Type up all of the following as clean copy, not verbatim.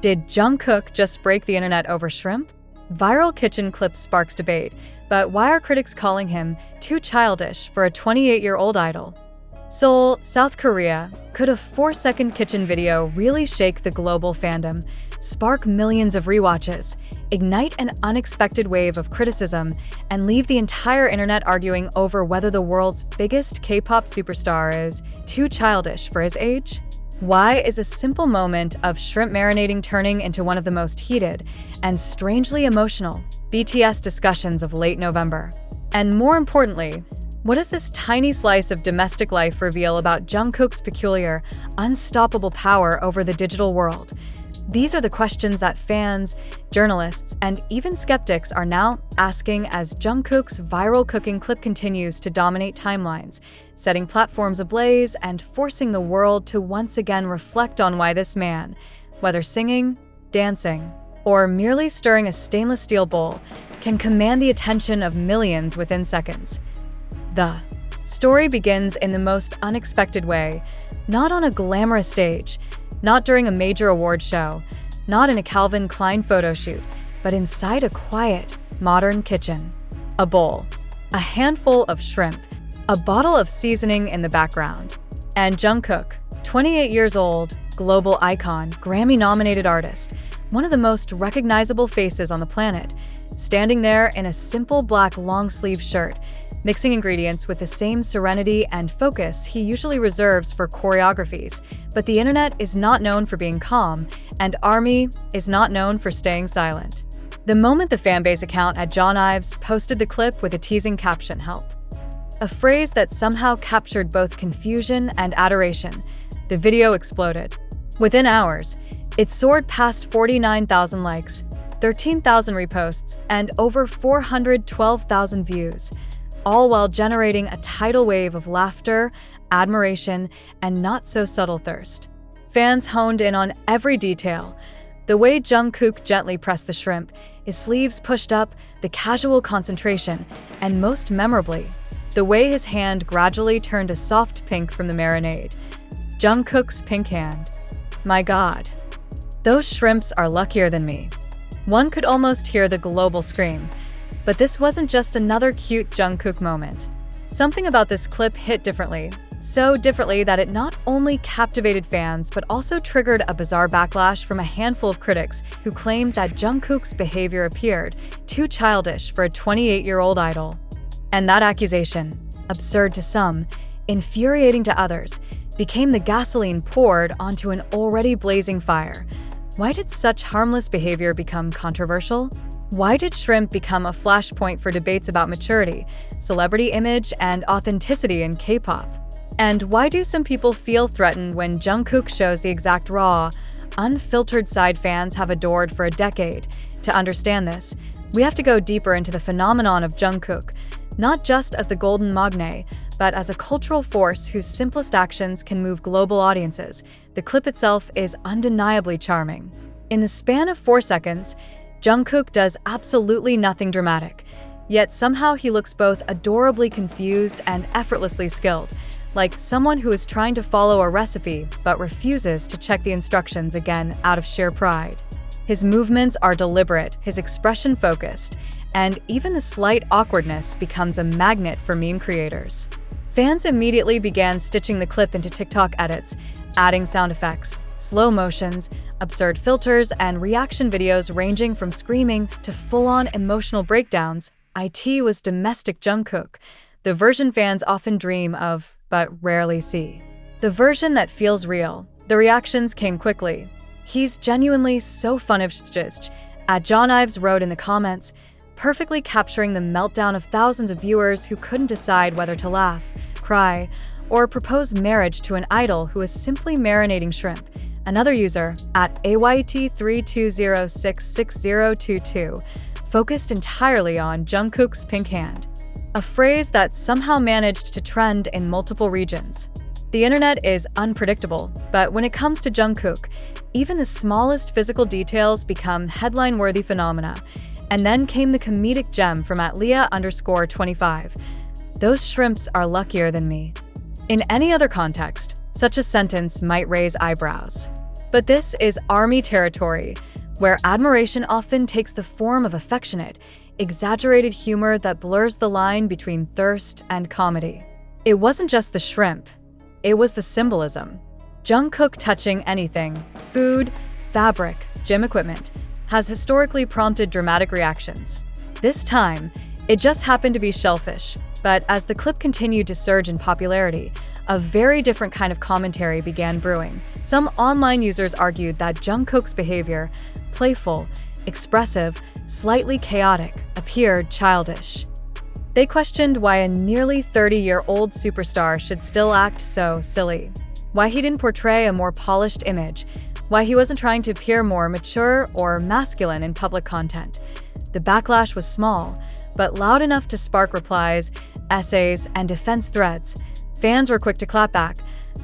Did Jungkook just break the internet over shrimp? Viral kitchen clip sparks debate, but why are critics calling him too childish for a 28-year-old idol? Seoul, South Korea. Could a 4-second kitchen video really shake the global fandom, spark millions of rewatches, ignite an unexpected wave of criticism, and leave the entire internet arguing over whether the world's biggest K-pop superstar is too childish for his age? Why is a simple moment of shrimp marinating turning into one of the most heated and strangely emotional BTS discussions of late November? And more importantly, what does this tiny slice of domestic life reveal about Jungkook's peculiar, unstoppable power over the digital world? These are the questions that fans, journalists, and even skeptics are now asking as Jungkook's viral cooking clip continues to dominate timelines, setting platforms ablaze and forcing the world to once again reflect on why this man, whether singing, dancing, or merely stirring a stainless steel bowl, can command the attention of millions within seconds. The story begins in the most unexpected way, not on a glamorous stage, not during a major award show, not in a Calvin Klein photo shoot, but inside a quiet, modern kitchen. A bowl, a handful of shrimp, a bottle of seasoning in the background. And Jungkook, 28 years old, global icon, Grammy-nominated artist, one of the most recognizable faces on the planet, standing there in a simple black long-sleeve shirt, mixing ingredients with the same serenity and focus he usually reserves for choreographies. But the internet is not known for being calm, and ARMY is not known for staying silent. The moment the fanbase account at John Ives posted the clip with a teasing caption, "Help," a phrase that somehow captured both confusion and adoration, the video exploded. Within hours, it soared past 49,000 likes, 13,000 reposts, and over 412,000 views, all while generating a tidal wave of laughter, admiration, and not-so-subtle thirst. Fans honed in on every detail: the way Jungkook gently pressed the shrimp, his sleeves pushed up, the casual concentration, and most memorably, the way his hand gradually turned a soft pink from the marinade. Jungkook's pink hand. My God, those shrimps are luckier than me. One could almost hear the global scream. But this wasn't just another cute Jungkook moment. Something about this clip hit differently, so differently that it not only captivated fans but also triggered a bizarre backlash from a handful of critics who claimed that Jungkook's behavior appeared too childish for a 28-year-old idol. And that accusation, absurd to some, infuriating to others, became the gasoline poured onto an already blazing fire. Why did such harmless behavior become controversial? Why did shrimp become a flashpoint for debates about maturity, celebrity image, and authenticity in K-pop? And why do some people feel threatened when Jungkook shows the exact raw, unfiltered side fans have adored for a decade? To understand this, we have to go deeper into the phenomenon of Jungkook, not just as the golden magne, but as a cultural force whose simplest actions can move global audiences. The clip itself is undeniably charming. In the span of 4 seconds, Jungkook does absolutely nothing dramatic, yet somehow he looks both adorably confused and effortlessly skilled, like someone who is trying to follow a recipe but refuses to check the instructions again out of sheer pride. His movements are deliberate, his expression focused, and even the slight awkwardness becomes a magnet for meme creators. Fans immediately began stitching the clip into TikTok edits, adding sound effects, slow motions, absurd filters, and reaction videos ranging from screaming to full-on emotional breakdowns. It was domestic Jungkook, the version fans often dream of but rarely see. The version that feels real. The reactions came quickly. He's genuinely so fun of just, at John Ives wrote in the comments, perfectly capturing the meltdown of thousands of viewers who couldn't decide whether to laugh, cry, or propose marriage to an idol who is simply marinating shrimp. Another user, at AYT320666022, focused entirely on Jungkook's pink hand, a phrase that somehow managed to trend in multiple regions. The internet is unpredictable, but when it comes to Jungkook, even the smallest physical details become headline-worthy phenomena. And then came the comedic gem from @Leah_25. Those shrimps are luckier than me. In any other context, such a sentence might raise eyebrows. But this is ARMY territory, where admiration often takes the form of affectionate, exaggerated humor that blurs the line between thirst and comedy. It wasn't just the shrimp, it was the symbolism. Jungkook touching anything, food, fabric, gym equipment, has historically prompted dramatic reactions. This time, it just happened to be shellfish, but as the clip continued to surge in popularity, a very different kind of commentary began brewing. Some online users argued that Jungkook's behavior, playful, expressive, slightly chaotic, appeared childish. They questioned why a nearly 30-year-old superstar should still act so silly, why he didn't portray a more polished image, why he wasn't trying to appear more mature or masculine in public content. The backlash was small, but loud enough to spark replies, essays, and defense threads. Fans were quick to clap back,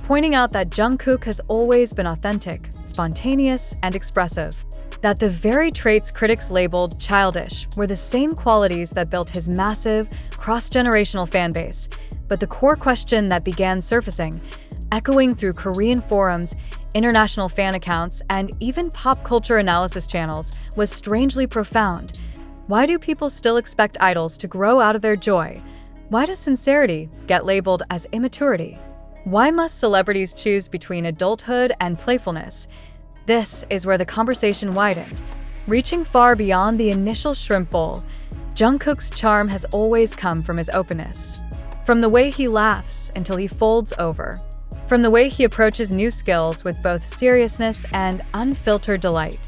pointing out that Jungkook has always been authentic, spontaneous, and expressive. That the very traits critics labeled childish were the same qualities that built his massive, cross-generational fanbase. But the core question that began surfacing, echoing through Korean forums, international fan accounts, and even pop culture analysis channels, was strangely profound. Why do people still expect idols to grow out of their joy? Why does sincerity get labeled as immaturity? Why must celebrities choose between adulthood and playfulness? This is where the conversation widened. Reaching far beyond the initial shrimp bowl, Jungkook's charm has always come from his openness. From the way he laughs until he folds over. From the way he approaches new skills with both seriousness and unfiltered delight.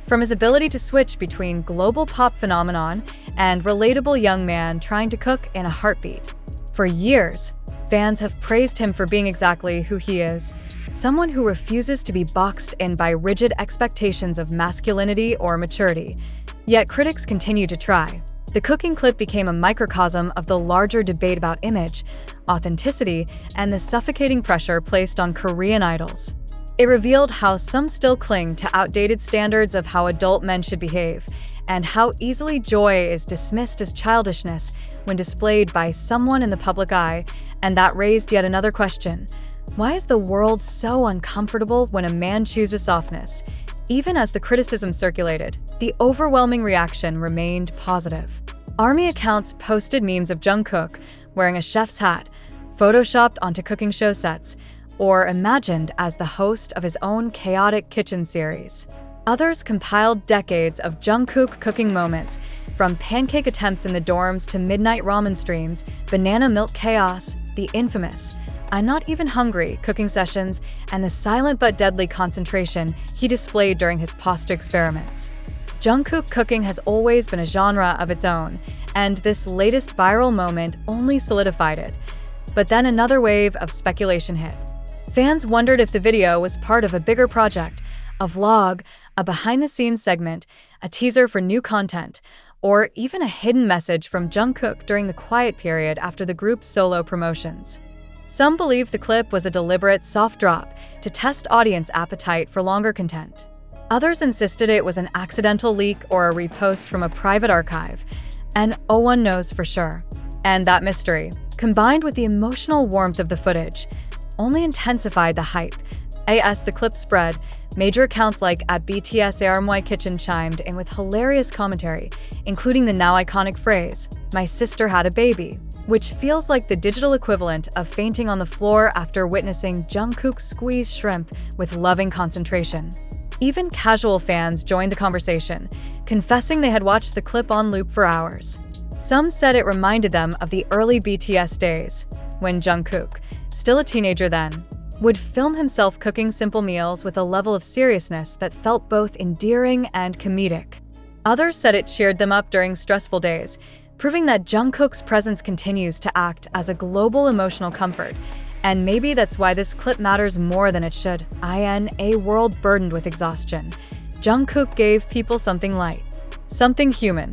From his ability to switch between global pop phenomenon and relatable young man trying to cook in a heartbeat. For years, fans have praised him for being exactly who he is, someone who refuses to be boxed in by rigid expectations of masculinity or maturity. Yet critics continue to try. The cooking clip became a microcosm of the larger debate about image, authenticity, and the suffocating pressure placed on Korean idols. It revealed how some still cling to outdated standards of how adult men should behave, and how easily joy is dismissed as childishness when displayed by someone in the public eye, and that raised yet another question. Why is the world so uncomfortable when a man chooses softness? Even as the criticism circulated, the overwhelming reaction remained positive. ARMY accounts posted memes of Jungkook wearing a chef's hat, photoshopped onto cooking show sets, or imagined as the host of his own chaotic kitchen series. Others compiled decades of Jungkook cooking moments, from pancake attempts in the dorms to midnight ramen streams, banana milk chaos, the infamous "I'm not even hungry" cooking sessions, and the silent but deadly concentration he displayed during his pasta experiments. Jungkook cooking has always been a genre of its own, and this latest viral moment only solidified it. But then another wave of speculation hit. Fans wondered if the video was part of a bigger project, a vlog, a behind-the-scenes segment, a teaser for new content, or even a hidden message from Jungkook during the quiet period after the group's solo promotions. Some believe the clip was a deliberate soft drop to test audience appetite for longer content. Others insisted it was an accidental leak or a repost from a private archive, and no one knows for sure. And that mystery, combined with the emotional warmth of the footage, only intensified the hype. As the clip spread, major accounts like @BTS_ARMY chimed in with hilarious commentary, including the now iconic phrase, "My sister had a baby," which feels like the digital equivalent of fainting on the floor after witnessing Jungkook squeeze shrimp with loving concentration. Even casual fans joined the conversation, confessing they had watched the clip on loop for hours. Some said it reminded them of the early BTS days, when Jungkook, still a teenager then, would film himself cooking simple meals with a level of seriousness that felt both endearing and comedic. Others said it cheered them up during stressful days, proving that Jungkook's presence continues to act as a global emotional comfort. And maybe that's why this clip matters more than it should. In a world burdened with exhaustion, Jungkook gave people something light, something human,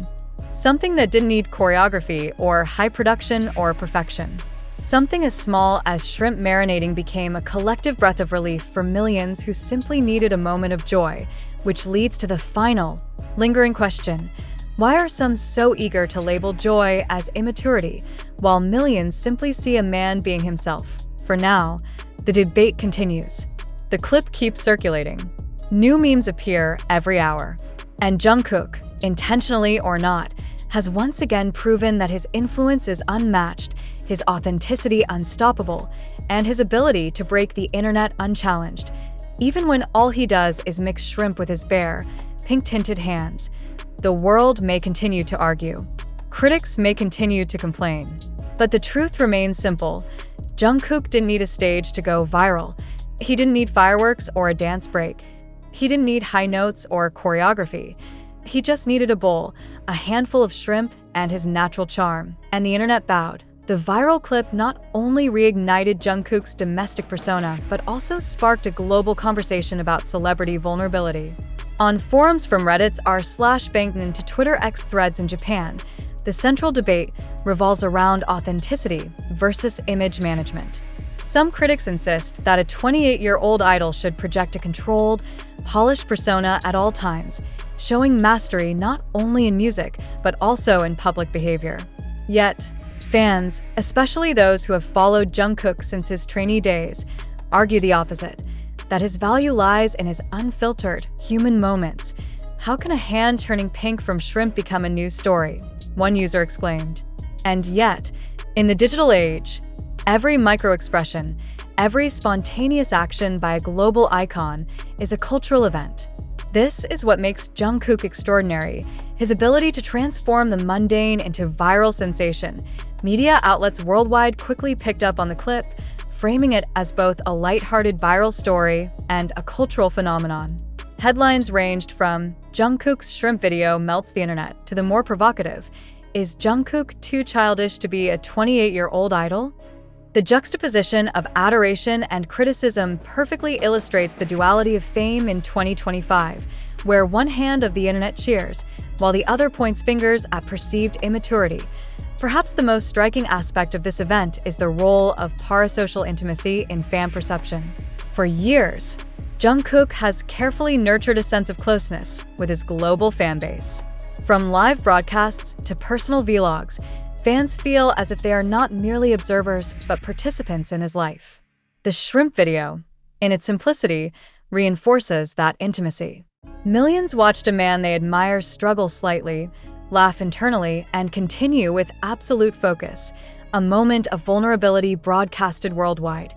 something that didn't need choreography or high production or perfection. Something as small as shrimp marinating became a collective breath of relief for millions who simply needed a moment of joy, which leads to the final, lingering question. Why are some so eager to label joy as immaturity, while millions simply see a man being himself? For now, the debate continues. The clip keeps circulating. New memes appear every hour. And Jungkook, intentionally or not, has once again proven that his influence is unmatched, his authenticity unstoppable, and his ability to break the internet unchallenged, even when all he does is mix shrimp with his bare, pink-tinted hands. The world may continue to argue. Critics may continue to complain. But the truth remains simple. Jungkook didn't need a stage to go viral. He didn't need fireworks or a dance break. He didn't need high notes or choreography. He just needed a bowl, a handful of shrimp, and his natural charm. And the internet bowed. The viral clip not only reignited Jungkook's domestic persona, but also sparked a global conversation about celebrity vulnerability. On forums from Reddit's r/Bangtan to Twitter X threads in Japan, the central debate revolves around authenticity versus image management. Some critics insist that a 28-year-old idol should project a controlled, polished persona at all times, showing mastery not only in music, but also in public behavior. Yet, fans, especially those who have followed Jungkook since his trainee days, argue the opposite, that his value lies in his unfiltered, human moments. How can a hand turning pink from shrimp become a news story? One user exclaimed. And yet, in the digital age, every micro-expression, every spontaneous action by a global icon is a cultural event. This is what makes Jungkook extraordinary, his ability to transform the mundane into viral sensation. Media outlets worldwide quickly picked up on the clip, framing it as both a lighthearted viral story and a cultural phenomenon. Headlines ranged from "Jungkook's shrimp video melts the internet" to the more provocative, "Is Jungkook too childish to be a 28-year-old idol?" The juxtaposition of adoration and criticism perfectly illustrates the duality of fame in 2025, where one hand of the internet cheers, while the other points fingers at perceived immaturity. Perhaps the most striking aspect of this event is the role of parasocial intimacy in fan perception. For years, Jungkook has carefully nurtured a sense of closeness with his global fanbase. From live broadcasts to personal vlogs, fans feel as if they are not merely observers but participants in his life. The shrimp video, in its simplicity, reinforces that intimacy. Millions watched a man they admire struggle slightly, laugh internally, and continue with absolute focus, a moment of vulnerability broadcasted worldwide.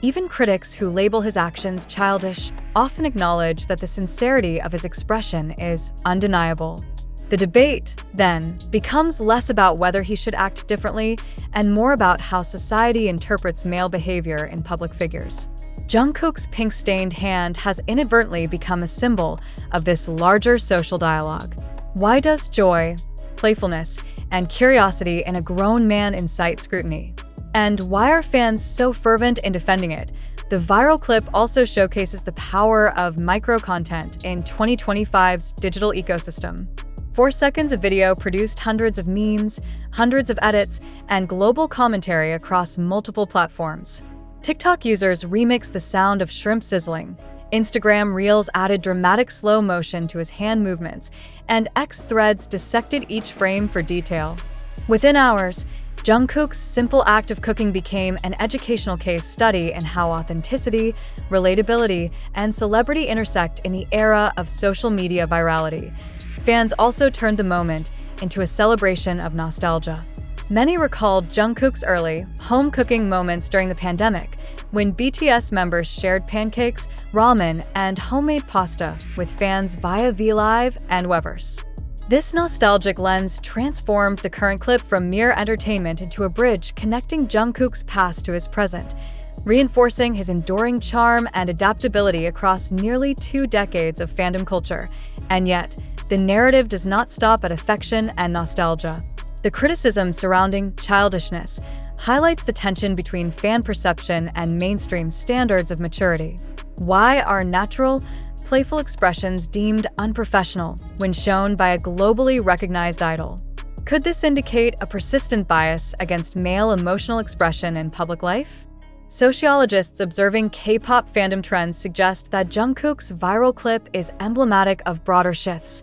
Even critics who label his actions childish often acknowledge that the sincerity of his expression is undeniable. The debate, then, becomes less about whether he should act differently and more about how society interprets male behavior in public figures. Jungkook's pink-stained hand has inadvertently become a symbol of this larger social dialogue. Why does joy, playfulness, and curiosity in a grown man incite scrutiny? And why are fans so fervent in defending it? The viral clip also showcases the power of micro-content in 2025's digital ecosystem. 4 seconds of video produced hundreds of memes, hundreds of edits, and global commentary across multiple platforms. TikTok users remixed the sound of shrimp sizzling. Instagram Reels added dramatic slow motion to his hand movements, and X threads dissected each frame for detail. Within hours, Jungkook's simple act of cooking became an educational case study in how authenticity, relatability, and celebrity intersect in the era of social media virality. Fans also turned the moment into a celebration of nostalgia. Many recalled Jungkook's early, home cooking moments during the pandemic, when BTS members shared pancakes, ramen, and homemade pasta with fans via VLive and Weverse. This nostalgic lens transformed the current clip from mere entertainment into a bridge connecting Jungkook's past to his present, reinforcing his enduring charm and adaptability across nearly 2 decades of fandom culture. And yet, the narrative does not stop at affection and nostalgia. The criticism surrounding childishness highlights the tension between fan perception and mainstream standards of maturity. Why are natural, playful expressions deemed unprofessional when shown by a globally recognized idol? Could this indicate a persistent bias against male emotional expression in public life? Sociologists observing K-pop fandom trends suggest that Jungkook's viral clip is emblematic of broader shifts.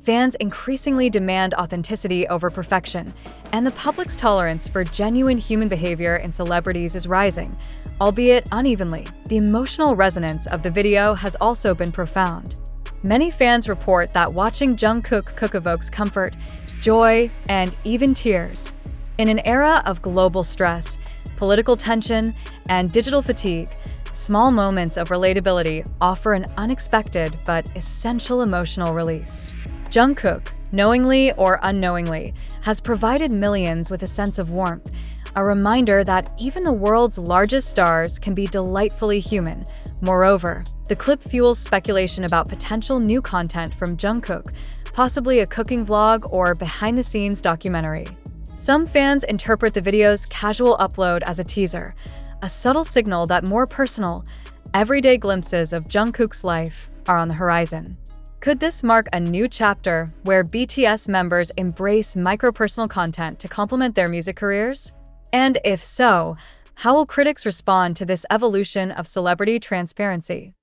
Fans increasingly demand authenticity over perfection, and the public's tolerance for genuine human behavior in celebrities is rising, albeit unevenly. The emotional resonance of the video has also been profound. Many fans report that watching Jungkook cook evokes comfort, joy, and even tears. In an era of global stress, political tension, and digital fatigue, small moments of relatability offer an unexpected but essential emotional release. Jungkook, knowingly or unknowingly, has provided millions with a sense of warmth, a reminder that even the world's largest stars can be delightfully human. Moreover, the clip fuels speculation about potential new content from Jungkook, possibly a cooking vlog or behind-the-scenes documentary. Some fans interpret the video's casual upload as a teaser, a subtle signal that more personal, everyday glimpses of Jungkook's life are on the horizon. Could this mark a new chapter where BTS members embrace micro-personal content to complement their music careers? And if so, how will critics respond to this evolution of celebrity transparency?